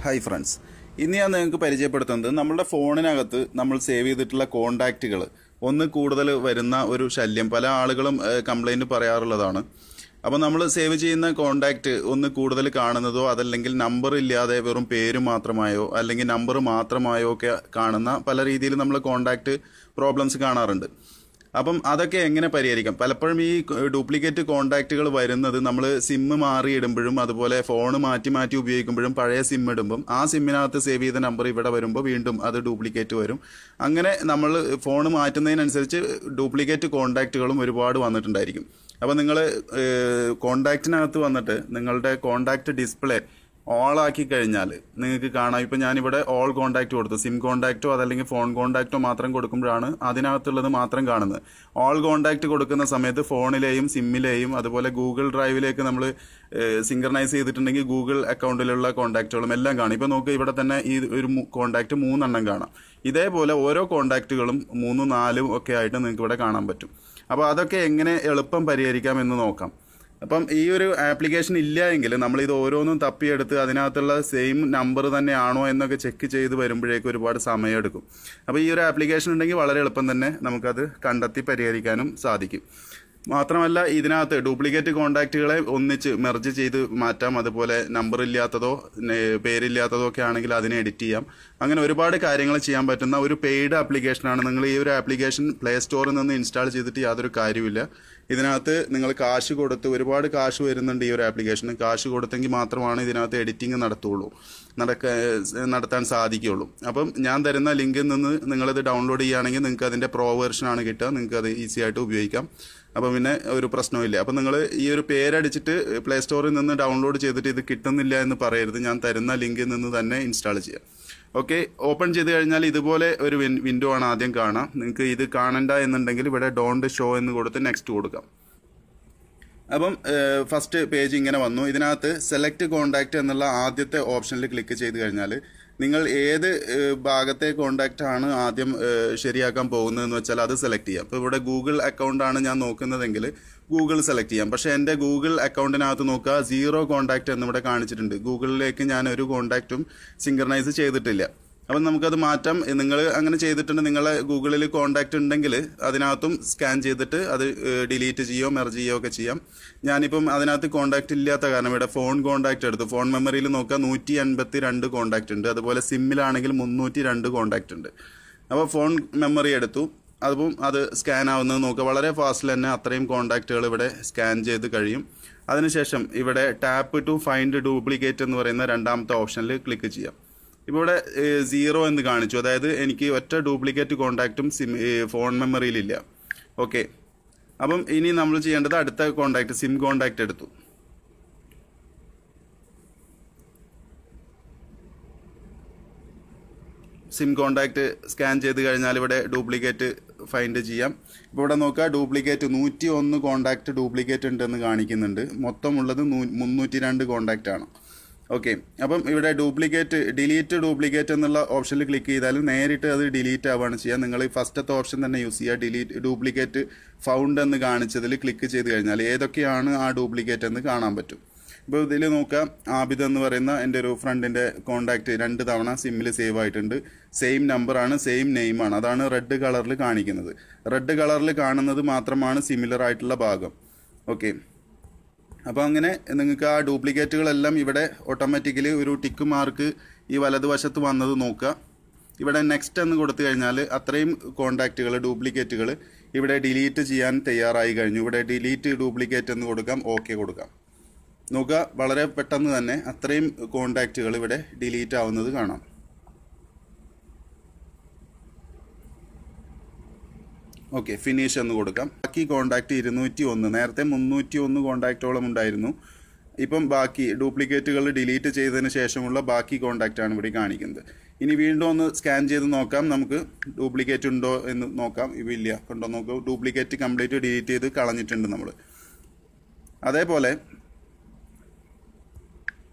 Hi friends, ഇന്ന് ഞാൻ നിങ്ങൾക്ക് പരിചയപ്പെടുത്തുന്നത് നമ്മുടെ ഫോണിനകത്ത് നമ്മൾ സേവ് ചെയ്തിട്ടുള്ള കോണ്ടാക്റ്റുകൾ ഒന്ന് കൂടുതൽ വരുന്ന ഒരു ശല്യം പല ആളുകളും കംപ്ലൈൻറ്റ് പറയാറുള്ളതാണ്. അപ്പോൾ നമ്മൾ സേവ് ചെയ്യുന്ന കോണ്ടാക്റ്റ് ഒന്ന് കൂടുതൽ കാണുന്നതോ അതല്ലെങ്കിൽ നമ്പർ ഇല്ലാതെ വെറും പേര് മാത്രമായോ അല്ലെങ്കിൽ നമ്പർ മാത്രമായോ ഒക്കെ കാണുന്ന പല രീതിയിൽ നമ്മൾ കോണ്ടാക്റ്റ് പ്രോബ്ലംസ് കാണാറുണ്ട്. അപ്പം അതൊക്കെ എങ്ങനെ പരിഹരിക്കാം? പലപ്പോഴും ഈ ഡ്യൂപ്ലിക്കേറ്റ് കോണ്ടാക്റ്റുകൾ വരുന്നത് നമ്മൾ സിമ്മ് മാറി ഇടുമ്പോഴും അതുപോലെ ഫോൺ മാറ്റി മാറ്റി ഉപയോഗിക്കുമ്പോഴും പഴയ സിം ഇടുമ്പം ആ സിമ്മിനകത്ത് സേവ് ചെയ്ത നമ്പർ ഇവിടെ വരുമ്പോൾ വീണ്ടും അത് ഡ്യൂപ്ലിക്കേറ്റ് വരും. അങ്ങനെ നമ്മൾ ഫോൺ മാറ്റുന്നതിനനുസരിച്ച് ഡ്യൂപ്ലിക്കേറ്റ് കോണ്ടാക്റ്റുകളും ഒരുപാട് വന്നിട്ടുണ്ടായിരിക്കും. അപ്പോൾ നിങ്ങൾ കോണ്ടാക്റ്റിനകത്ത് വന്നിട്ട് നിങ്ങളുടെ കോണ്ടാക്റ്റ് ഡിസ്പ്ലേ ഓൾ ആക്കി കഴിഞ്ഞാൽ നിങ്ങൾക്ക് കാണാം. ഇപ്പം ഞാനിവിടെ ഓൾ കോണ്ടാക്റ്റ് കൊടുത്തു. സിം കോണ്ടാക്റ്റോ അതല്ലെങ്കിൽ ഫോൺ കോണ്ടാക്റ്റോ മാത്രം കൊടുക്കുമ്പോഴാണ് അതിനകത്തുള്ളത് മാത്രം കാണുന്നത്. ഓൾ കോണ്ടാക്റ്റ് കൊടുക്കുന്ന സമയത്ത് ഫോണിലെയും സിമ്മിലെയും അതുപോലെ ഗൂഗിൾ ഡ്രൈവിലേക്ക് നമ്മൾ സിങ്കർണൈസ് ചെയ്തിട്ടുണ്ടെങ്കിൽ ഗൂഗിൾ അക്കൗണ്ടിലുള്ള കോണ്ടാക്റ്റുകളും എല്ലാം കാണും. ഇപ്പം നോക്കുക, ഇവിടെ തന്നെ ഈ ഒരു കോണ്ടാക്റ്റ് 3 കാണാം. ഇതേപോലെ ഓരോ കോണ്ടാക്റ്റുകളും 3, 4 ഒക്കെ ആയിട്ട് നിങ്ങൾക്ക് ഇവിടെ കാണാൻ പറ്റും. അപ്പോൾ അതൊക്കെ എങ്ങനെ എളുപ്പം പരിഹരിക്കാം എന്ന് നോക്കാം. അപ്പം ഈ ഒരു ആപ്ലിക്കേഷൻ ഇല്ല എങ്കിൽ നമ്മളിത് ഓരോന്നും തപ്പിയെടുത്ത് അതിനകത്തുള്ള സെയിം നമ്പർ തന്നെയാണോ എന്നൊക്കെ ചെക്ക് ചെയ്ത് വരുമ്പോഴേക്കും ഒരുപാട് സമയമെടുക്കും. അപ്പോൾ ഈ ഒരു ആപ്ലിക്കേഷൻ ഉണ്ടെങ്കിൽ വളരെ എളുപ്പം തന്നെ നമുക്കത് കണ്ടെത്തി പരിഹരിക്കാനും സാധിക്കും. മാത്രമല്ല, ഇതിനകത്ത് ഡ്യൂപ്ലിക്കേറ്റ് കോണ്ടാക്റ്റുകളെ ഒന്നിച്ച് മെർജ് ചെയ്ത് മാറ്റാം. അതുപോലെ നമ്പർ ഇല്ലാത്തതോ പേരില്ലാത്തതോ ഒക്കെ ആണെങ്കിൽ അതിനെ എഡിറ്റ് ചെയ്യാം. അങ്ങനെ ഒരുപാട് കാര്യങ്ങൾ ചെയ്യാൻ പറ്റുന്ന ഒരു പെയ്ഡ് ആപ്ലിക്കേഷനാണ്. നിങ്ങൾ ഈ ഒരു ആപ്ലിക്കേഷൻ പ്ലേ സ്റ്റോറിൽ നിന്ന് ഇൻസ്റ്റാൾ ചെയ്തിട്ട് യാതൊരു കാര്യമില്ല. ഇതിനകത്ത് നിങ്ങൾ കാശ് കൊടുത്ത്, ഒരുപാട് കാശ് വരുന്നുണ്ട് ഈ ഒരു ആപ്ലിക്കേഷന്. കാശ് കൊടുത്തെങ്കിൽ മാത്രമാണ് ഇതിനകത്ത് എഡിറ്റിംഗ് നടത്താൻ സാധിക്കുകയുള്ളൂ. അപ്പം ഞാൻ തരുന്ന ലിങ്കിൽ നിന്ന് നിങ്ങളിത് ഡൗൺലോഡ് ചെയ്യുകയാണെങ്കിൽ നിങ്ങൾക്ക് അതിൻ്റെ പ്രോ വെർഷനാണ് കിട്ടുക. നിങ്ങൾക്ക് അത് ഈസി ആയിട്ട് ഉപയോഗിക്കാം. അപ്പോൾ പിന്നെ ഒരു പ്രശ്നവുമില്ല. അപ്പം നിങ്ങൾ ഈ ഒരു പേരടിച്ചിട്ട് പ്ലേ സ്റ്റോറിൽ നിന്ന് ഡൗൺലോഡ് ചെയ്തിട്ട് ഇത് കിട്ടുന്നില്ല എന്ന് പറയരുത്. ഞാൻ തരുന്ന ലിങ്കിൽ നിന്ന് തന്നെ ഇൻസ്റ്റാൾ ചെയ്യാം. ഓക്കെ, ഓപ്പൺ ചെയ്ത് കഴിഞ്ഞാൽ ഇതുപോലെ ഒരു വിൻഡോ ആണ് ആദ്യം കാണാം. നിങ്ങൾക്ക് ഇത് കാണണ്ട എന്നുണ്ടെങ്കിൽ ഇവിടെ ഡോണ്ട് ഷോ എന്ന് കൊടുത്ത് നെക്സ്റ്റ് കൊടുക്കാം. അപ്പം ഫസ്റ്റ് പേജ് ഇങ്ങനെ വന്നു. ഇതിനകത്ത് സെലക്ട് കോണ്ടാക്റ്റ് എന്നുള്ള ആദ്യത്തെ ഓപ്ഷനിൽ ക്ലിക്ക് ചെയ്ത് കഴിഞ്ഞാൽ നിങ്ങൾ ഏത് ഭാഗത്തെ കോണ്ടാക്റ്റ് ആണ് ആദ്യം ശരിയാക്കാൻ പോകുന്നതെന്ന് വെച്ചാൽ അത് സെലക്ട് ചെയ്യാം. അപ്പോൾ ഇവിടെ ഗൂഗിൾ അക്കൗണ്ടാണ് ഞാൻ നോക്കുന്നതെങ്കിൽ ഗൂഗിൾ സെലക്ട് ചെയ്യാം. പക്ഷേ എൻ്റെ ഗൂഗിൾ അക്കൗണ്ടിനകത്ത് നോക്കുക, 0 കോണ്ടാക്റ്റ് എന്നിവിടെ കാണിച്ചിട്ടുണ്ട്. ഗൂഗിളിലേക്ക് ഞാൻ ഒരു കോണ്ടാക്റ്റും സിങ്കർണൈസ് ചെയ്തിട്ടില്ല. അപ്പം നമുക്കത് മാറ്റാം. നിങ്ങൾ അങ്ങനെ ചെയ്തിട്ടുണ്ട്, നിങ്ങളെ ഗൂഗിളിൽ കോണ്ടാക്റ്റ് ഉണ്ടെങ്കിൽ അതിനകത്തും സ്കാൻ ചെയ്തിട്ട് അത് ഡിലീറ്റ് ചെയ്യുകയോ മെർജ് ചെയ്യുകയോ ഒക്കെ ചെയ്യാം. ഞാനിപ്പം അതിനകത്ത് കോണ്ടാക്റ്റ് ഇല്ലാത്ത കാരണം ഇവിടെ ഫോൺ കോണ്ടാക്റ്റ് എടുത്തു. ഫോൺ മെമ്മറിയിൽ നോക്കുക 182 കോണ്ടാക്റ്റ് ഉണ്ട്. അതുപോലെ സിമ്മിലാണെങ്കിൽ 302 കോണ്ടാക്റ്റ് ഉണ്ട്. അപ്പോൾ ഫോൺ മെമ്മറി എടുത്തു. അതും അത് സ്കാൻ ആവുന്നത് നോക്കുക. വളരെ ഫാസ്റ്റിൽ തന്നെ അത്രയും കോണ്ടാക്റ്റുകൾ ഇവിടെ സ്കാൻ ചെയ്ത് കഴിയും. അതിനുശേഷം ഇവിടെ ടാപ്പ് ടു ഫൈൻഡ് ഡ്യൂപ്ലിക്കേറ്റ് എന്ന് പറയുന്ന രണ്ടാമത്തെ ഓപ്ഷനിൽ ക്ലിക്ക് ചെയ്യാം. ഇപ്പോൾ ഇവിടെ 0 എന്ന് കാണിച്ചു. അതായത് എനിക്ക് ഒറ്റ ഡ്യൂപ്ലിക്കേറ്റ് കോണ്ടാക്റ്റും ഫോൺ മെമ്മറിയിലില്ല. ഓക്കെ, അപ്പം ഇനി നമ്മൾ ചെയ്യേണ്ടത് അടുത്ത കോണ്ടാക്റ്റ് സിം കോണ്ടാക്റ്റ് എടുത്തു. സിം കോണ്ടാക്റ്റ് സ്കാൻ ചെയ്ത് കഴിഞ്ഞാൽ ഇവിടെ ഡ്യൂപ്ലിക്കേറ്റ് ഫൈൻഡ് ചെയ്യാം. ഇപ്പോൾ ഇവിടെ നോക്കുക, ഡ്യൂപ്ലിക്കേറ്റ് 101 കോണ്ടാക്റ്റ് ഡ്യൂപ്ലിക്കേറ്റ് ഉണ്ടെന്ന് കാണിക്കുന്നുണ്ട്. മൊത്തം ഉള്ളത് 302 കോണ്ടാക്റ്റ് ആണ്. ഓക്കെ, അപ്പം ഇവിടെ ഡിലീറ്റ് ഡ്യൂപ്ലിക്കേറ്റ് എന്നുള്ള ഓപ്ഷനിൽ ക്ലിക്ക് ചെയ്താലും നേരിട്ട് അത് ഡിലീറ്റ് ആവുകയാണ് ചെയ്യുക. നിങ്ങൾ ഫസ്റ്റത്തെ ഓപ്ഷൻ തന്നെ യൂസ് ചെയ്യുക. ഡ്യൂപ്ലിക്കേറ്റ് ഫൗണ്ട് എന്ന് കാണിച്ചതിൽ ക്ലിക്ക് ചെയ്ത് കഴിഞ്ഞാൽ ഏതൊക്കെയാണ് ആ ഡ്യൂപ്ലിക്കേറ്റ് എന്ന് കാണാൻ പറ്റും. ഇപ്പോൾ ഇതിൽ നോക്കാം, ആബിദ് എന്ന് പറയുന്ന എൻ്റെ ഒരു ഫ്രണ്ടിൻ്റെ കോണ്ടാക്റ്റ് 2 തവണ സിമ്മിൽ സേവ് ആയിട്ടുണ്ട്. സെയിം നമ്പറാണ്, സെയിം നെയിമാണ്. അതാണ് റെഡ് കളറിൽ കാണിക്കുന്നത്. റെഡ് കളറിൽ കാണുന്നത് മാത്രമാണ് സിമിലർ ആയിട്ടുള്ള ഭാഗം. ഓക്കെ, അപ്പോൾ അങ്ങനെ നിങ്ങൾക്ക് ആ ഡ്യൂപ്ലിക്കേറ്റുകളെല്ലാം ഇവിടെ ഓട്ടോമാറ്റിക്കലി ഒരു ടിക്ക് മാർക്ക് ഈ വലതുവശത്ത് വന്നത് നോക്കുക. ഇവിടെ നെക്സ്റ്റ് എന്ന് കൊടുത്തു കഴിഞ്ഞാൽ അത്രയും കോണ്ടാക്റ്റുകൾ ഡ്യൂപ്ലിക്കേറ്റുകൾ ഇവിടെ ഡിലീറ്റ് ചെയ്യാൻ തയ്യാറായി കഴിഞ്ഞു. ഇവിടെ ഡിലീറ്റ് ഡ്യൂപ്ലിക്കേറ്റ് എന്ന് കൊടുക്കാം, ഓക്കെ കൊടുക്കാം. നോക്കുക, വളരെ പെട്ടെന്ന് തന്നെ അത്രയും കോണ്ടാക്റ്റുകൾ ഇവിടെ ഡിലീറ്റ് ആവുന്നത് കാണാം. ഓക്കെ, ഫിനിഷ് എന്ന് കൊടുക്കാം. ബാക്കി കോണ്ടാക്റ്റ് 201, നേരത്തെ 301 കോണ്ടാക്റ്റോളം ഉണ്ടായിരുന്നു. ഇപ്പം ബാക്കി ഡ്യൂപ്ലിക്കേറ്റുകൾ ഡിലീറ്റ് ചെയ്തതിന് ശേഷമുള്ള ബാക്കി കോണ്ടാക്റ്റാണ് ഇവിടെ കാണിക്കുന്നത്. ഇനി വീണ്ടും ഒന്ന് സ്കാൻ ചെയ്ത് നോക്കാം, നമുക്ക് ഡ്യൂപ്ലിക്കേറ്റ് ഉണ്ടോ എന്ന് നോക്കാം. ഇല്ല, കണ്ടോ നോക്കൂ, ഡ്യൂപ്ലിക്കേറ്റ് കംപ്ലീറ്റ് ഡിലീറ്റ് ചെയ്ത് കളഞ്ഞിട്ടുണ്ട് നമ്മൾ. അതേപോലെ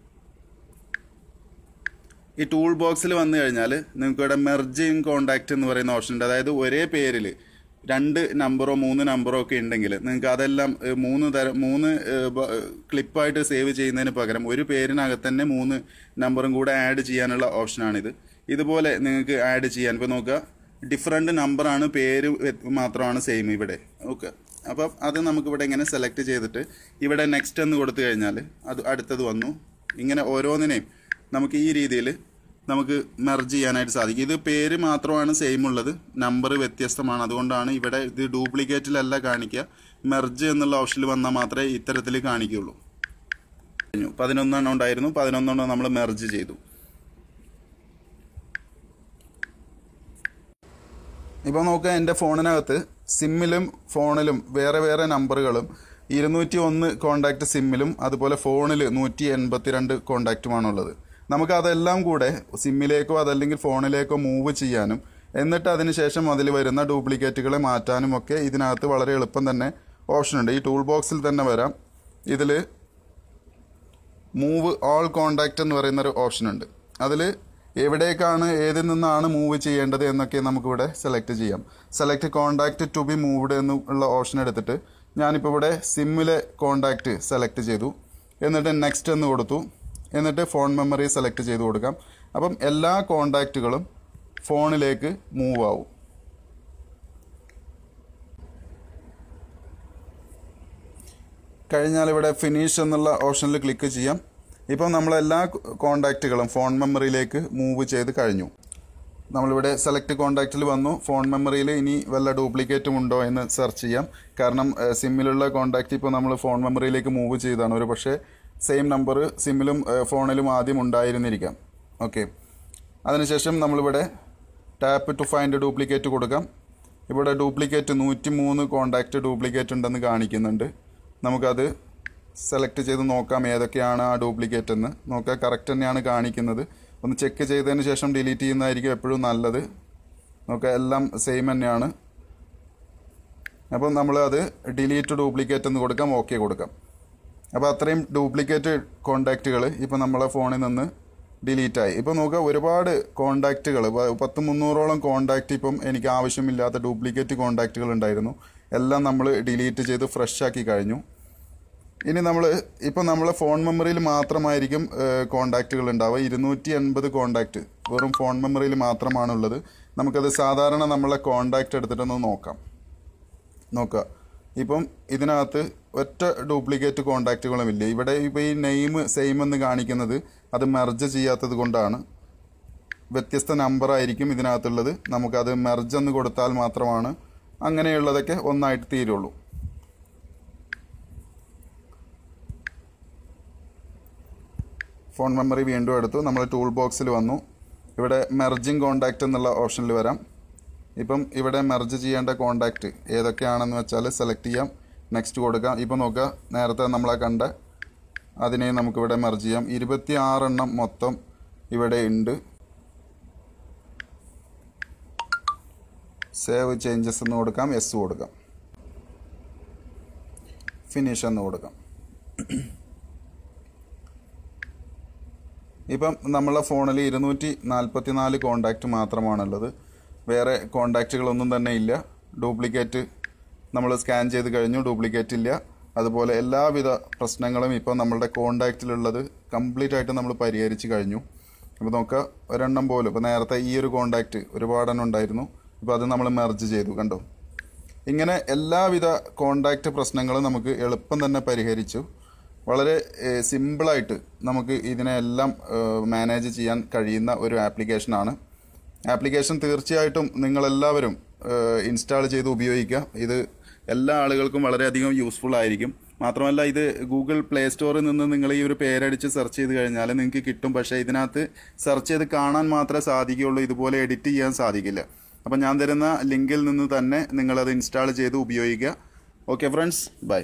ഈ ടൂൾ ബോക്സിൽ വന്നു കഴിഞ്ഞാൽ നിങ്ങൾക്ക് ഇവിടെ മെർജിങ് കോണ്ടാക്റ്റ് എന്ന് പറയുന്ന ഓപ്ഷൻ ഉണ്ട്. അതായത് ഒരേ പേരിൽ 2 നമ്പറോ 3 നമ്പറോ ഒക്കെ ഉണ്ടെങ്കിൽ നിങ്ങൾക്ക് അതെല്ലാം 3 ക്ലിപ്പായിട്ട് സേവ് ചെയ്യുന്നതിന് പകരം ഒരു പേരിനകത്ത് തന്നെ 3 നമ്പറും കൂടെ ആഡ് ചെയ്യാനുള്ള ഓപ്ഷനാണിത്. ഇതുപോലെ നിങ്ങൾക്ക് ആഡ് ചെയ്യാൻ. ഇപ്പോൾ നോക്കുക, ഡിഫറെൻറ്റ് നമ്പറാണ്, പേര് മാത്രമാണ് സെയിം ഇവിടെ. ഓക്കെ, അപ്പം അത് നമുക്കിവിടെ ഇങ്ങനെ സെലക്ട് ചെയ്തിട്ട് ഇവിടെ നെക്സ്റ്റ് എന്ന് കൊടുത്തു കഴിഞ്ഞാൽ അത് അടുത്തത് വന്നു. ഇങ്ങനെ ഓരോന്നിനെയും നമുക്ക് ഈ രീതിയിൽ നമുക്ക് മെർജ് ചെയ്യാനായിട്ട് സാധിക്കും. ഇത് പേര് മാത്രമാണ് സെയിം ഉള്ളത്, നമ്പർ വ്യത്യസ്തമാണ്. അതുകൊണ്ടാണ് ഇവിടെ ഇത് ഡ്യൂപ്ലിക്കേറ്റിലല്ല കാണിക്കുക, മെർജ് എന്നുള്ള ഓപ്ഷനിൽ വന്നാൽ മാത്രമേ ഇത്തരത്തിൽ കാണിക്കുകയുള്ളൂ. 11 ഉണ്ടായിരുന്നു, 11 നമ്മൾ മെർജ് ചെയ്തു. ഇപ്പോൾ നോക്കുക, എൻ്റെ ഫോണിനകത്ത് സിമ്മിലും ഫോണിലും വേറെ വേറെ നമ്പറുകളും 201 കോണ്ടാക്റ്റ് സിമ്മിലും അതുപോലെ ഫോണിൽ 182 കോണ്ടാക്റ്റുമാണുള്ളത്. നമുക്ക് അതെല്ലാം കൂടെ സിമ്മിലേക്കോ അതല്ലെങ്കിൽ ഫോണിലേക്കോ മൂവ് ചെയ്യാനും എന്നിട്ട് അതിനുശേഷം അതിൽ വരുന്ന ഡ്യൂപ്ലിക്കേറ്റുകളെ മാറ്റാനും ഒക്കെ ഇതിനകത്ത് വളരെ എളുപ്പം തന്നെ ഓപ്ഷനുണ്ട്. ഈ ടൂൾ ബോക്സിൽ തന്നെ വരാം. ഇതിൽ മൂവ് ഓൾ കോണ്ടാക്റ്റ് എന്ന് പറയുന്നൊരു ഓപ്ഷനുണ്ട്. അതിൽ എവിടേക്കാണ് ഏതിൽ നിന്നാണ് മൂവ് ചെയ്യേണ്ടത് എന്നൊക്കെ നമുക്കിവിടെ സെലക്ട് ചെയ്യാം. Select contact to be moved എന്നുള്ള ഓപ്ഷൻ എടുത്തിട്ട് ഞാനിപ്പോൾ ഇവിടെ സിമ്മിലെ കോണ്ടാക്റ്റ് സെലക്ട് ചെയ്തു. എന്നിട്ട് നെക്സ്റ്റ് എന്ന് കൊടുത്തു. എന്നിട്ട് ഫോൺ മെമ്മറി സെലക്ട് ചെയ്ത് കൊടുക്കാം. അപ്പം എല്ലാ കോണ്ടാക്റ്റുകളും ഫോണിലേക്ക് മൂവ് ആവും. കഴിഞ്ഞാൽ ഇവിടെ ഫിനിഷ് എന്നുള്ള ഓപ്ഷനിൽ ക്ലിക്ക് ചെയ്യാം. ഇപ്പം നമ്മളെല്ലാ കോണ്ടാക്റ്റുകളും ഫോൺ മെമ്മറിയിലേക്ക് മൂവ് ചെയ്ത് കഴിഞ്ഞു. നമ്മളിവിടെ സെലക്ട് കോണ്ടാക്റ്റിൽ വന്നു. ഫോൺ മെമ്മറിയിൽ ഇനി വല്ല ഡ്യൂപ്ലിക്കേറ്റും ഉണ്ടോ എന്ന് സെർച്ച് ചെയ്യാം. കാരണം സിമ്മിലുള്ള കോണ്ടാക്റ്റ് ഇപ്പോൾ നമ്മൾ ഫോൺ മെമ്മറിയിലേക്ക് മൂവ് ചെയ്താണ്. ഒരു പക്ഷേ സെയിം നമ്പർ സിമ്മിലും ഫോണിലും ആദ്യം ഉണ്ടായിരുന്നിരിക്കാം. ഓക്കെ, അതിനുശേഷം നമ്മളിവിടെ ടാപ്പ് ടു ഫൈൻഡ് ഡ്യൂപ്ലിക്കേറ്റ് കൊടുക്കാം. ഇവിടെ ഡ്യൂപ്ലിക്കേറ്റ് 103 കോണ്ടാക്റ്റ് ഡ്യൂപ്ലിക്കേറ്റ് ഉണ്ടെന്ന് കാണിക്കുന്നുണ്ട്. നമുക്കത് സെലക്ട് ചെയ്ത് നോക്കാം ഏതൊക്കെയാണ് ആ ഡ്യൂപ്ലിക്കേറ്റ് എന്ന്. നോക്കാം, കറക്റ്റ് തന്നെയാണ് കാണിക്കുന്നത്. ഒന്ന് ചെക്ക് ചെയ്തതിന് ശേഷം ഡിലീറ്റ് ചെയ്യുന്നതായിരിക്കും എപ്പോഴും നല്ലത്. നോക്കാം, എല്ലാം സെയിം തന്നെയാണ്. അപ്പം നമ്മൾ അത് ഡിലീറ്റ് ഡ്യൂപ്ലിക്കേറ്റ് എന്ന് കൊടുക്കാം, ഓക്കെ കൊടുക്കാം. അപ്പോൾ അത്രയും ഡ്യൂപ്ലിക്കേറ്റ് കോണ്ടാക്റ്റുകൾ ഇപ്പോൾ നമ്മളെ ഫോണിൽ നിന്ന് ഡിലീറ്റായി. ഇപ്പോൾ നോക്കുക, ഒരുപാട് കോണ്ടാക്റ്റുകൾ 300-ഓളം കോണ്ടാക്റ്റ് ഇപ്പം എനിക്ക് ആവശ്യമില്ലാത്ത ഡ്യൂപ്ലിക്കേറ്റ് കോണ്ടാക്റ്റുകൾ ഉണ്ടായിരുന്നു. എല്ലാം നമ്മൾ ഡിലീറ്റ് ചെയ്ത് ഫ്രഷ് ആക്കി കഴിഞ്ഞു. ഇനി ഇപ്പം നമ്മളെ ഫോൺ മെമ്മറിയിൽ മാത്രമായിരിക്കും കോണ്ടാക്റ്റുകൾ ഉണ്ടാവുക. 280 കോണ്ടാക്റ്റ് വെറും ഫോൺ മെമ്മറിയിൽ മാത്രമാണുള്ളത്. നമുക്കത് സാധാരണ നമ്മളെ കോണ്ടാക്റ്റ് എടുത്തിട്ടൊന്ന് നോക്കുക. ഇപ്പം ഇതിനകത്ത് ഒറ്റ ഡ്യൂപ്ലിക്കേറ്റ് കോണ്ടാക്റ്റുകളും ഇല്ല. ഇവിടെ ഇപ്പോൾ ഈ നെയിം സെയിം എന്ന് കാണിക്കുന്നത് അത് മെർജ് ചെയ്യാത്തത് കൊണ്ടാണ്. വ്യത്യസ്ത നമ്പറായിരിക്കും ഇതിനകത്തുള്ളത്. നമുക്കത് മെർജ് എന്ന് കൊടുത്താൽ മാത്രമാണ് അങ്ങനെയുള്ളതൊക്കെ ഒന്നായിട്ട് തീരുള്ളൂ. ഫോൺ മെമ്മറി വീണ്ടും എടുത്തു. നമ്മൾ ടൂൾ ബോക്സിൽ വന്നു. ഇവിടെ മെർജിങ് കോണ്ടാക്റ്റ് എന്നുള്ള ഓപ്ഷനിൽ വരാം. ഇപ്പം ഇവിടെ മെർജ് ചെയ്യേണ്ട കോണ്ടാക്റ്റ് ഏതൊക്കെയാണെന്ന് വെച്ചാൽ സെലക്ട് ചെയ്യാം, നെക്സ്റ്റ് കൊടുക്കാം. ഇപ്പം നോക്കുക, നേരത്തെ നമ്മളെ കണ്ട അതിനെ നമുക്കിവിടെ മെർജ് ചെയ്യാം. 26 എണ്ണം മൊത്തം ഇവിടെ ഉണ്ട്. സേവ് ചേഞ്ചസ് എന്ന് കൊടുക്കാം, എസ് കൊടുക്കാം, ഫിനിഷ് എന്ന് കൊടുക്കാം. ഇപ്പം നമ്മളെ ഫോണിൽ 244 കോണ്ടാക്റ്റ് മാത്രമാണുള്ളത്. വേറെ കോണ്ടാക്റ്റുകളൊന്നും തന്നെ ഇല്ല. ഡ്യൂപ്ലിക്കേറ്റ് നമ്മൾ സ്കാൻ ചെയ്ത് കഴിഞ്ഞു, ഡ്യൂപ്ലിക്കേറ്റ് ഇല്ല. അതുപോലെ എല്ലാവിധ പ്രശ്നങ്ങളും ഇപ്പോൾ നമ്മളുടെ കോണ്ടാക്റ്റിലുള്ളത് കംപ്ലീറ്റ് ആയിട്ട് നമ്മൾ പരിഹരിച്ച് കഴിഞ്ഞു. ഇപ്പോൾ നോക്കുക, ഒരെണ്ണം പോലും ഇപ്പോൾ നേരത്തെ ഈ ഒരു കോണ്ടാക്റ്റ് ഒരുപാടെണ്ണം ഉണ്ടായിരുന്നു. ഇപ്പോൾ അത് നമ്മൾ മെർജ് ചെയ്തു, കണ്ടോ. ഇങ്ങനെ എല്ലാവിധ കോണ്ടാക്റ്റ് പ്രശ്നങ്ങളും നമുക്ക് എളുപ്പം തന്നെ പരിഹരിച്ചു. വളരെ സിമ്പിളായിട്ട് നമുക്ക് ഇതിനെല്ലാം മാനേജ് ചെയ്യാൻ കഴിയുന്ന ഒരു ആപ്ലിക്കേഷനാണ്. ആപ്ലിക്കേഷൻ തീർച്ചയായിട്ടും നിങ്ങളെല്ലാവരും ഇൻസ്റ്റാൾ ചെയ്ത് ഉപയോഗിക്കുക. ഇത് എല്ലാ ആളുകൾക്കും വളരെയധികം യൂസ്ഫുൾ ആയിരിക്കും. മാത്രമല്ല, ഇത് ഗൂഗിൾ പ്ലേ സ്റ്റോറിൽ നിന്ന് നിങ്ങൾ ഈ ഒരു പേരടിച്ച് സെർച്ച് ചെയ്ത് കഴിഞ്ഞാൽ നിങ്ങൾക്ക് കിട്ടും. പക്ഷേ ഇതിനകത്ത് സെർച്ച് ചെയ്ത് കാണാൻ മാത്രമേ സാധിക്കുകയുള്ളൂ, ഇതുപോലെ എഡിറ്റ് ചെയ്യാൻ സാധിക്കില്ല. അപ്പം ഞാൻ തരുന്ന ലിങ്കിൽ നിന്ന് തന്നെ നിങ്ങളത് ഇൻസ്റ്റാൾ ചെയ്ത് ഉപയോഗിക്കുക. Okay friends, by.